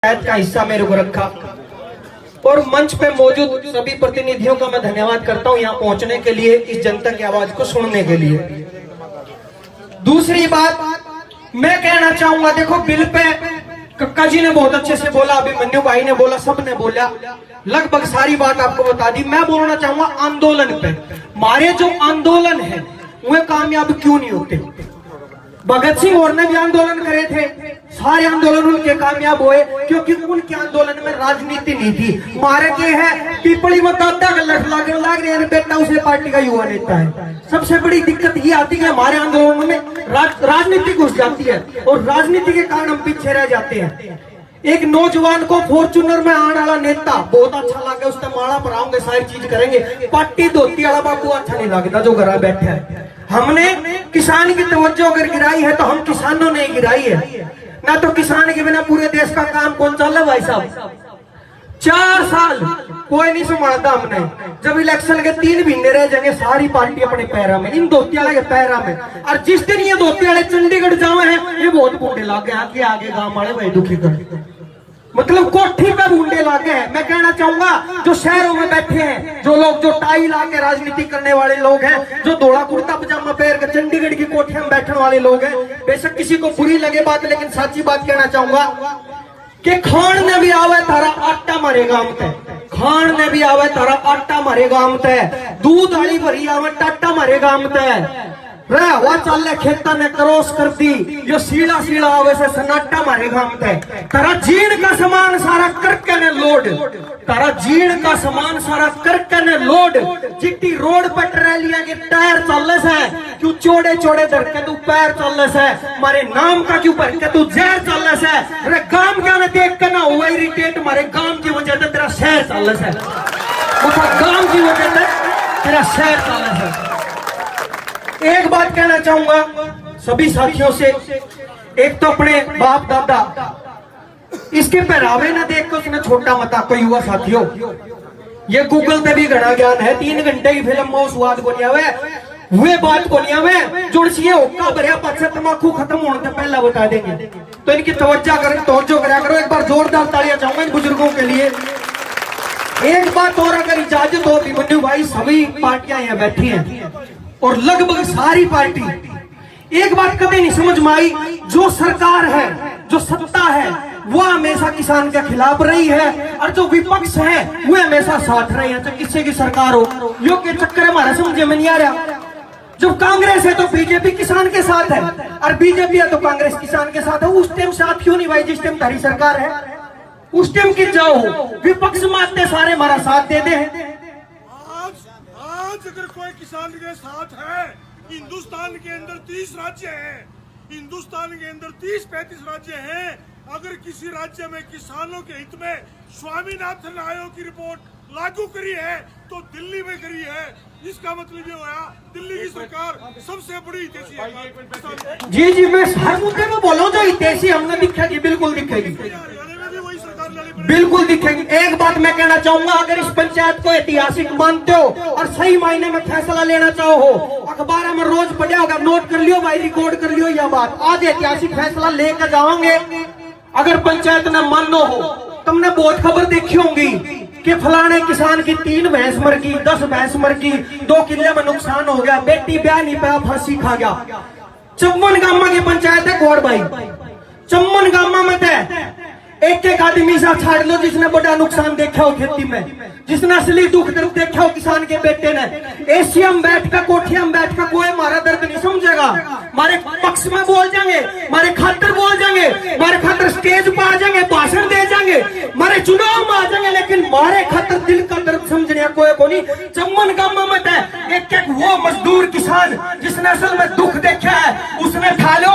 का हिस्सा मेरे को रखा और मंच पे मौजूद सभी प्रतिनिधियों का मैं धन्यवाद करता हूं यहाँ पहुंचने के लिए, इस जनता की आवाज को सुनने के लिए। दूसरी बात मैं कहना चाहूंगा, देखो बिल पे कक्का जी ने बहुत अच्छे से बोला, अभिमन्यु भाई ने बोला, सब ने बोला, लगभग सारी बात आपको बता दी। मैं बोलना चाहूंगा आंदोलन पे, हमारे जो आंदोलन है वे कामयाब क्यों नहीं होते। भगत सिंह और ने भी आंदोलन करे थे, सारे आंदोलन उनके कामयाब हुए क्योंकि उनके आंदोलन में राजनीति नहीं थी। मारे के है पीपली में दादा का लठ लाग रहे हैं, बेटा उसे पार्टी का युवा नेता है। सबसे बड़ी दिक्कत ये आती है हमारे आंदोलन में राजनीति घुस जाती है और राजनीति के कारण हम पीछे रह जाते हैं। एक नौजवान को फॉर्चूनर में आने वाला नेता बहुत अच्छा लगे, उससे माला पराओगे, सारी चीज करेंगे, पार्टी धोती वाला बाबू अच्छा नहीं लगता जो घर बैठे है। हमने किसान की तवज्जो अगर गिराई है तो हम किसानों ने गिराई है, ना तो किसान के बिना पूरे देश का काम कौन चल रहा है भाई साहब। 4 साल कोई नहीं संभालता हमने, जब इलेक्शन के 3 महीने रह जाएंगे सारी पार्टी अपने पैरा में, इन धोती वाले के पैरा में। और जिस दिन ये धोती वाले चंडीगढ़ जावे हैं ये बहुत बूढ़े लागे आगे आगे गांव वाले भाई दुखी कर, मतलब कोठी पे बूंदे लागे हैं। मैं कहना चाहूंगा जो शहरों में बैठे हैं, जो लोग जो टाई लाके राजनीति करने वाले लोग हैं, जो धोला कुर्ता पजामा पहन के चंडीगढ़ की कोठियों में बैठने वाले लोग हैं, बेशक किसी को बुरी लगे बात, लेकिन सच्ची बात कहना चाहूंगा कि खान ने भी आवे तारा आटा मारे गांव ते, खान ने भी आवे तारा आटा मारे गांव ते, दूध वाली भरी आवे टाटा मारे गांव ते, वो चल खेता ने क्रॉस कर दी, जो सीला सीला आवे से सन्नाटा मारे गांव ते, तारा जीण का सामान सारा करके ने लोड, तारा जीण का सामान सारा करके ने लोड, चिट्टी रोड पर ट्रैलियां के टायर चल से, क्यों चौड़े चौड़े धर के तू पैर चल से, मारे नाम का क्यों भर के तू जहर चल से, अरे गांव क्या ने देख के ना हुआ इरिटेट, मारे गांव की वजह से तेरा शहर चल से, गांव की वजह से तेरा शहर चल से। एक बात कहना चाहूंगा सभी साथियों से, एक तो अपने बाप दादा इसके पहरावे न देख के उसने छोटा मत कोई युवा साथियों, ये गूगल पे भी घना ज्ञान है, 3 घंटे की फिल्म में स्वाद को नहीं आवे, वे बात को नहीं आवे, जुड़सी होका भरिया पक्ष तमाकू खत्म होने से पहला बता देंगे, तो इनकी तवज्जो करा करो। एक बार जोरदार तालियां चाहूंगा इन बुजुर्गों के लिए। एक बात और अगर इजाजत हो, अभिमन्यु भाई सभी पार्टियां यहाँ बैठी हैं और लगभग सारी पार्टी, एक बात कभी नहीं समझ में आई, जो सरकार है जो सत्ता है वो हमेशा किसान के खिलाफ रही है और जो विपक्ष है वो हमेशा साथ रहे हैं, चाहे किसी की सरकार हो। यो के चक्कर हमारा समझ में नहीं आ रहा, जब कांग्रेस है तो बीजेपी किसान के साथ है और बीजेपी है तो कांग्रेस किसान के साथ है। उस टाइम साथ क्यों नहीं भाई जिस टाइम तारी सरकार है, उस टाइम की जाओ विपक्ष मारते सारे हमारा साथ दे दे। आज अगर कोई किसान के साथ है, हिंदुस्तान के अंदर 30 राज्य हैं, हिंदुस्तान के अंदर 30-35 राज्य हैं, अगर किसी राज्य में किसानों के हित में स्वामीनाथन आयोग की रिपोर्ट लागू करी है तो दिल्ली में करी है, इसका मतलब ये हुआ दिल्ली की सरकार सबसे बड़ी हितैषी है। जी जी मैं हर मुद्दे में बोलूं जो हितैषी हमने दिखेगी, बिल्कुल दिखेगी, बिल्कुल दिखेगी। एक बात मैं कहना चाहूंगा, अगर इस पंचायत को ऐतिहासिक मानते हो और सही मायने में फैसला लेना चाहो, अखबार में रोज पढ़ा होगा, नोट कर लियो भाई, रिकॉर्ड कर लियो यह बात, आज ऐतिहासिक फैसला लेकर जाओगे। अगर पंचायत ने मानो हो, तुमने बहुत खबर देखी होंगी कि फलाने किसान की 3 भैंस मर गई, 10 भैंस मर गई, 2 किले में नुकसान हो गया, बेटी ब्याह नहीं पाया, फांसी खा गया। चम्मन गामा की पंचायत है गोड़ भाई, चम्मन गामा में एक आदमी सा छाड़ लो जिसने बड़ा नुकसान देखा हो खेती में, जिसने असली दुख दर्द देखा हो किसान के बेटे ने। एशिया में बैठ कर कोठिया में बैठ कर कोई हमारा दर्द नहीं समझेगा, हमारे पक्ष में बोल जाएंगे, हमारे खातर बोल जाएंगे, हमारे खातर स्टेज पर आ जाएंगे, भाषण दे जाएंगे, हमारे चुनाव में आ जाएंगे, लेकिन हमारे खातर दिल का दर्द समझने कोई को नहीं। चम्मन गामा में एक वो मजदूर किसान जिसने असल में दुख देखा है उसने ठा लो,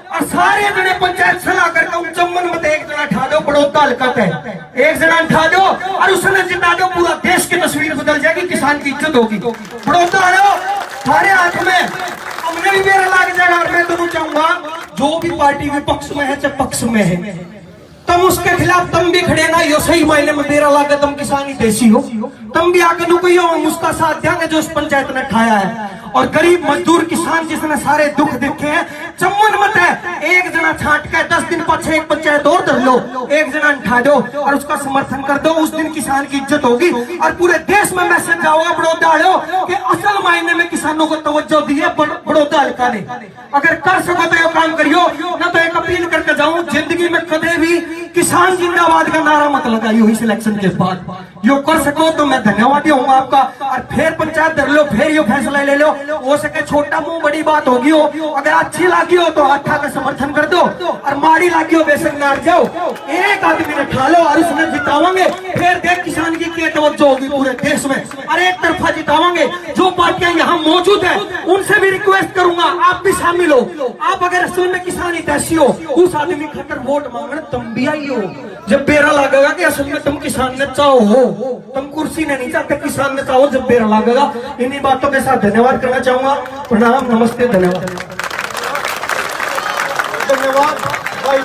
और सारे जने पंचायत सलाह करके चम्मन में एक जना ठा दो, बड़ौदा हलकत है, एक जना ठा दो और उसने जिता दो, पूरा देश की तस्वीर बदल जाएगी, किसान की इज्जत होगी। बड़ौदा लो सारे हाथ में, हमने भी मेरा लाग जाएगा। और मैं दोनों चाहूंगा जो भी पार्टी विपक्ष में है चाहे पक्ष में है, तुम उसके खिलाफ तुम भी खड़े ना, यो सही मायने में मेरा लागे तुम किसानी देसी हो, तुम भी आके नुकई हो, हम उसका साथ देंगे जो उस पंचायत ने खाया है। और गरीब मजदूर किसान जिसने सारे दुख देखे हैं, चम्मन मत है, एक जना छाट के 10 दिन पीछे एक पंचायत और धर लो, एक जना उठा दो और उसका समर्थन कर दो, उस दिन किसान की इज्जत होगी और पूरे देश में मैसेज जाओगा बड़ौदा वालों कि असल मायने में किसानों को तवज्जो दी है बड़ौदा हल्का ने। अगर कर सको तो ये काम करियो, ना तो एक अपील करके जाऊं, जिंदगी में कदे भी किसान जिंदाबाद का नारा मत लगाइयो इस इलेक्शन के बाद। यो कर सको तो मैं धन्यवादी हूँ आपका, और फिर पंचायत धर लो, फिर यो फैसला ले लो, हो सके छोटा मुंह बड़ी बात होगी हो, अगर अच्छी लगी हो तो अच्छा का समर्थन कर दो, और माड़ी लगी हो बेशक नार जाओ, एक आदमी ने ठा लो और उसमें जितावांगे, फिर देख किसान की क्या तवज्जो होगी पूरे देश में, और एक तरफा जितावांगे। जो पार्टियां यहाँ मौजूद है उनसे भी रिक्वेस्ट करूंगा आप भी शामिल हो, आप अगर असल में किसान हितैषी हो, उस आदमी खातर वोट मांगना तुम भी आई हो, जब बेरा लगेगा कि असल में तुम किसान ने चाहो हो, तुम कुर्सी ने नहीं चाहते, किसान ने चाहो, जब बेरा लगेगा। इन्हीं बातों के साथ धन्यवाद करना चाहूंगा। प्रणाम, नमस्ते, धन्यवाद। धन्यवाद भाई।